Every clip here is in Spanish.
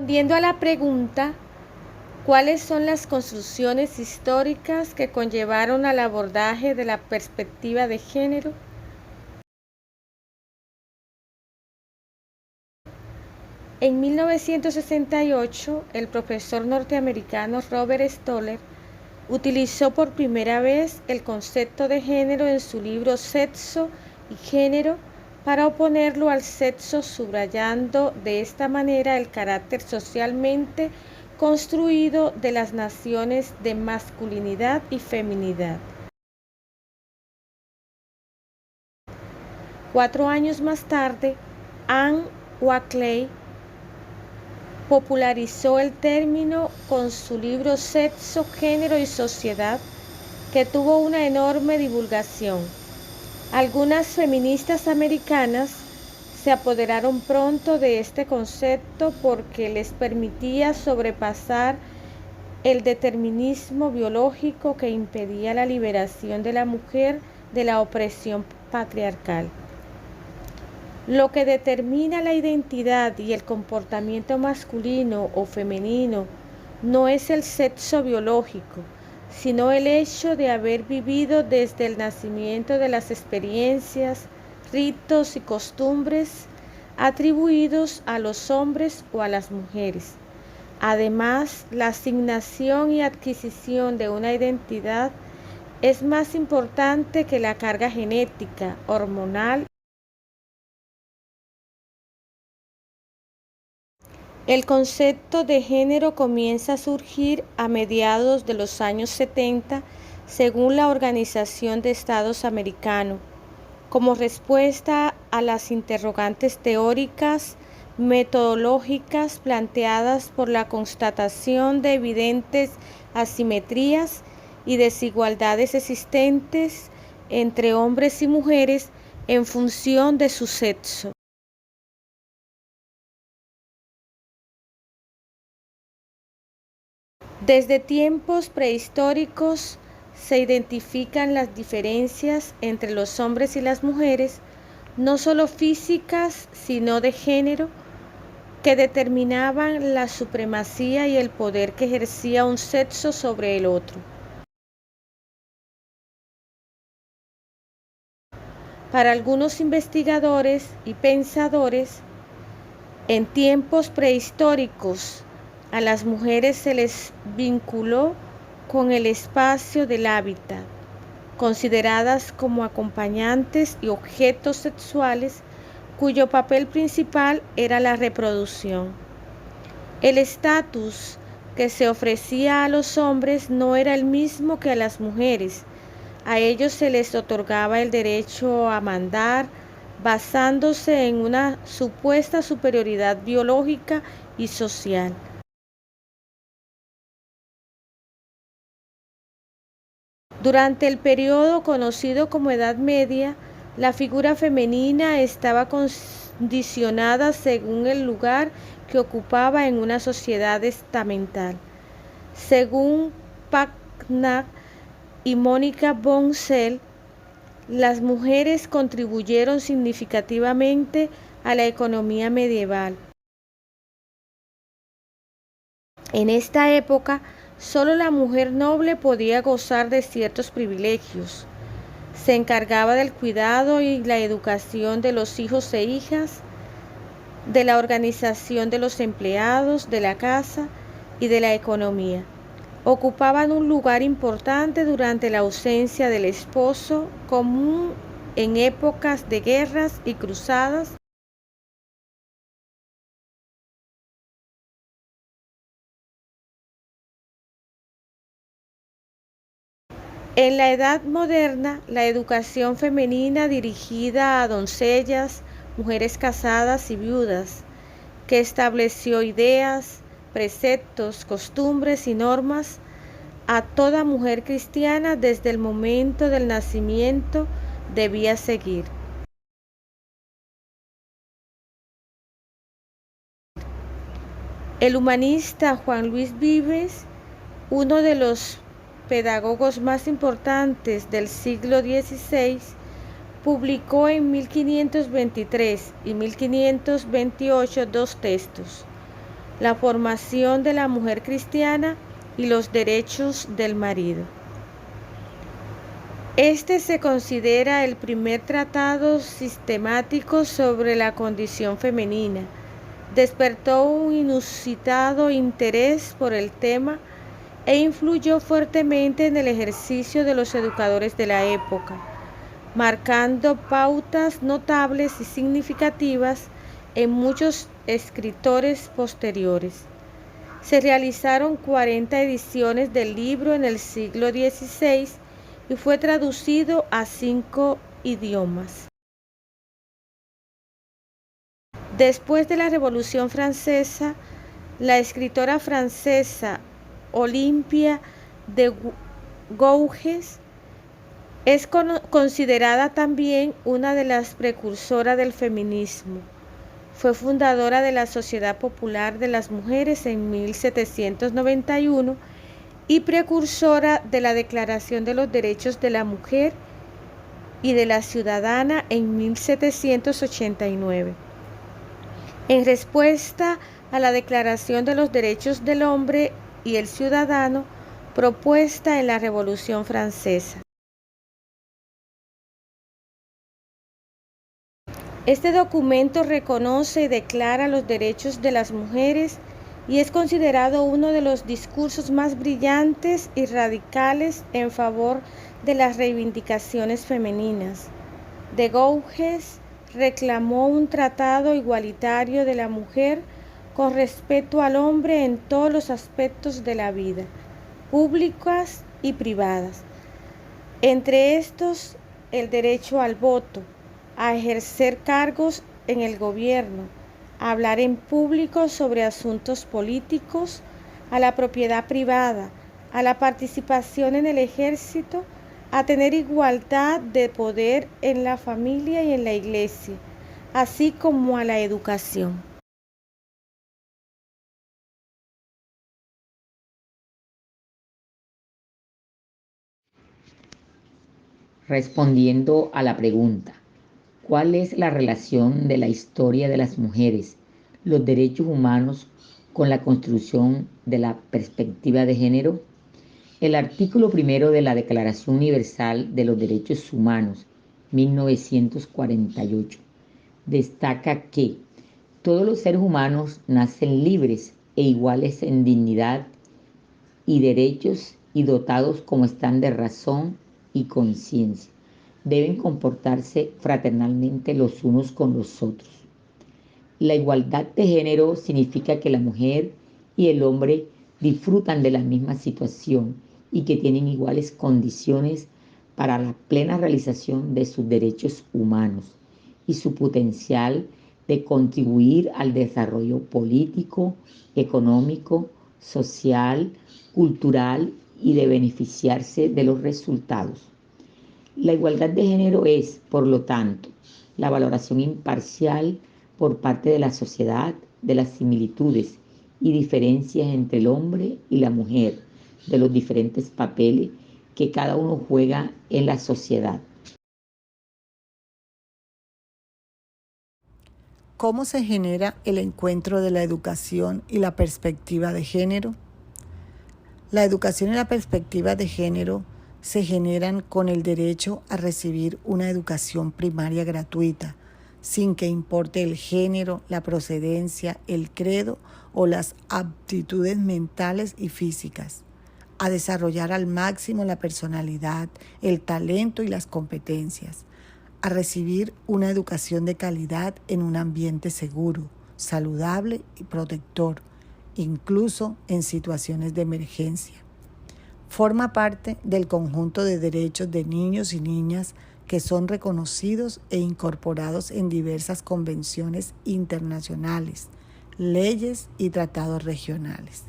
Respondiendo a la pregunta, ¿cuáles son las construcciones históricas que conllevaron al abordaje de la perspectiva de género? En 1968, el profesor norteamericano Robert Stoller utilizó por primera vez el concepto de género en su libro Sexo y Género para oponerlo al sexo, subrayando de esta manera el carácter socialmente construido de las nociones de masculinidad y feminidad. 4 años más tarde, Anne Walkley popularizó el término con su libro Sexo, Género y Sociedad, que tuvo una enorme divulgación. Algunas feministas americanas se apoderaron pronto de este concepto porque les permitía sobrepasar el determinismo biológico que impedía la liberación de la mujer de la opresión patriarcal. Lo que determina la identidad y el comportamiento masculino o femenino no es el sexo biológico, sino el hecho de haber vivido desde el nacimiento de las experiencias, ritos y costumbres atribuidos a los hombres o a las mujeres. Además, la asignación y adquisición de una identidad es más importante que la carga genética, hormonal. El concepto de género comienza a surgir a mediados de los años 70, según la Organización de Estados Americanos, como respuesta a las interrogantes teóricas, metodológicas planteadas por la constatación de evidentes asimetrías y desigualdades existentes entre hombres y mujeres en función de su sexo. Desde tiempos prehistóricos se identifican las diferencias entre los hombres y las mujeres, no solo físicas, sino de género, que determinaban la supremacía y el poder que ejercía un sexo sobre el otro. Para algunos investigadores y pensadores, en tiempos prehistóricos, a las mujeres se les vinculó con el espacio del hábitat, consideradas como acompañantes y objetos sexuales cuyo papel principal era la reproducción. El estatus que se ofrecía a los hombres no era el mismo que a las mujeres. A ellos se les otorgaba el derecho a mandar, basándose en una supuesta superioridad biológica y social. Durante el periodo conocido como Edad Media, la figura femenina estaba condicionada según el lugar que ocupaba en una sociedad estamental. Según Packnett y Mónica von Zell, las mujeres contribuyeron significativamente a la economía medieval. En esta época, solo la mujer noble podía gozar de ciertos privilegios. Se encargaba del cuidado y la educación de los hijos e hijas, de la organización de los empleados, de la casa y de la economía. Ocupaban un lugar importante durante la ausencia del esposo, común en épocas de guerras y cruzadas. En la Edad Moderna, la educación femenina dirigida a doncellas, mujeres casadas y viudas, que estableció ideas, preceptos, costumbres y normas a toda mujer cristiana desde el momento del nacimiento debía seguir. El humanista Juan Luis Vives, uno de los pedagogos más importantes del siglo XVI, publicó en 1523 y 1528 dos textos, la formación de la mujer cristiana y los derechos del marido. Este se considera el primer tratado sistemático sobre la condición femenina. Despertó un inusitado interés por el tema e influyó fuertemente en el ejercicio de los educadores de la época, marcando pautas notables y significativas en muchos escritores posteriores. Se realizaron 40 ediciones del libro en el siglo XVI y fue traducido a 5 idiomas. Después de la Revolución Francesa, la escritora francesa Olympia de Gouges es considerada también una de las precursoras del feminismo. Fue fundadora de la Sociedad Popular de las Mujeres en 1791 y precursora de la Declaración de los Derechos de la Mujer y de la Ciudadana en 1789. En respuesta a la Declaración de los Derechos del Hombre y el Ciudadano propuesta en la Revolución Francesa. Este documento reconoce y declara los derechos de las mujeres y es considerado uno de los discursos más brillantes y radicales en favor de las reivindicaciones femeninas. De Gouges reclamó un tratado igualitario de la mujer con respeto al hombre en todos los aspectos de la vida, públicas y privadas. Entre estos, el derecho al voto, a ejercer cargos en el gobierno, a hablar en público sobre asuntos políticos, a la propiedad privada, a la participación en el ejército, a tener igualdad de poder en la familia y en la iglesia, así como a la educación. Respondiendo a la pregunta, ¿cuál es la relación de la historia de las mujeres, los derechos humanos con la construcción de la perspectiva de género? El artículo primero de la Declaración Universal de los Derechos Humanos, 1948, destaca que todos los seres humanos nacen libres e iguales en dignidad y derechos y dotados como están de razón y conciencia. Deben comportarse fraternalmente los unos con los otros. La igualdad de género significa que la mujer y el hombre disfrutan de la misma situación y que tienen iguales condiciones para la plena realización de sus derechos humanos y su potencial de contribuir al desarrollo político, económico, social, cultural y de beneficiarse de los resultados. La igualdad de género es, por lo tanto, la valoración imparcial por parte de la sociedad de las similitudes y diferencias entre el hombre y la mujer, de los diferentes papeles que cada uno juega en la sociedad. ¿Cómo se genera el encuentro de la educación y la perspectiva de género? La educación y la perspectiva de género se generan con el derecho a recibir una educación primaria gratuita, sin que importe el género, la procedencia, el credo o las aptitudes mentales y físicas, a desarrollar al máximo la personalidad, el talento y las competencias, a recibir una educación de calidad en un ambiente seguro, saludable y protector, incluso en situaciones de emergencia. Forma parte del conjunto de derechos de niños y niñas que son reconocidos e incorporados en diversas convenciones internacionales, leyes y tratados regionales.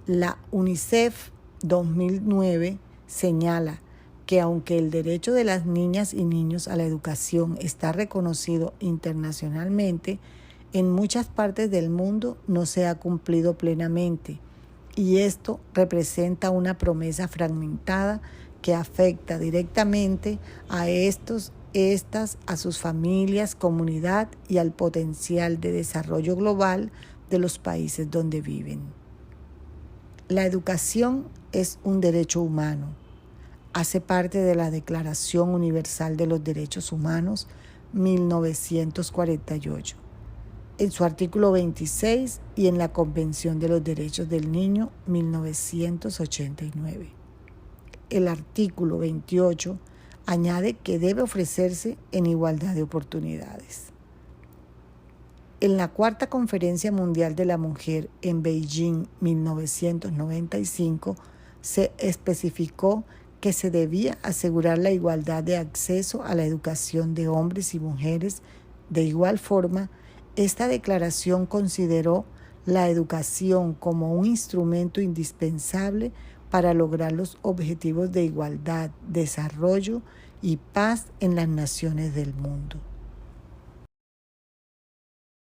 La UNICEF 2009 señala que aunque el derecho de las niñas y niños a la educación está reconocido internacionalmente, en muchas partes del mundo no se ha cumplido plenamente, y esto representa una promesa fragmentada que afecta directamente a estos estas a sus familias, comunidad y al potencial de desarrollo global de los países donde viven. La educación es un derecho humano. Hace parte de la Declaración Universal de los Derechos Humanos, 1948, en su artículo 26 y en la Convención de los Derechos del Niño, 1989. El artículo 28 añade que debe ofrecerse en igualdad de oportunidades. En la Cuarta Conferencia Mundial de la Mujer en Beijing, 1995, se especificó que se debía asegurar la igualdad de acceso a la educación de hombres y mujeres. De igual forma, esta declaración consideró la educación como un instrumento indispensable para lograr los objetivos de igualdad, desarrollo y paz en las naciones del mundo.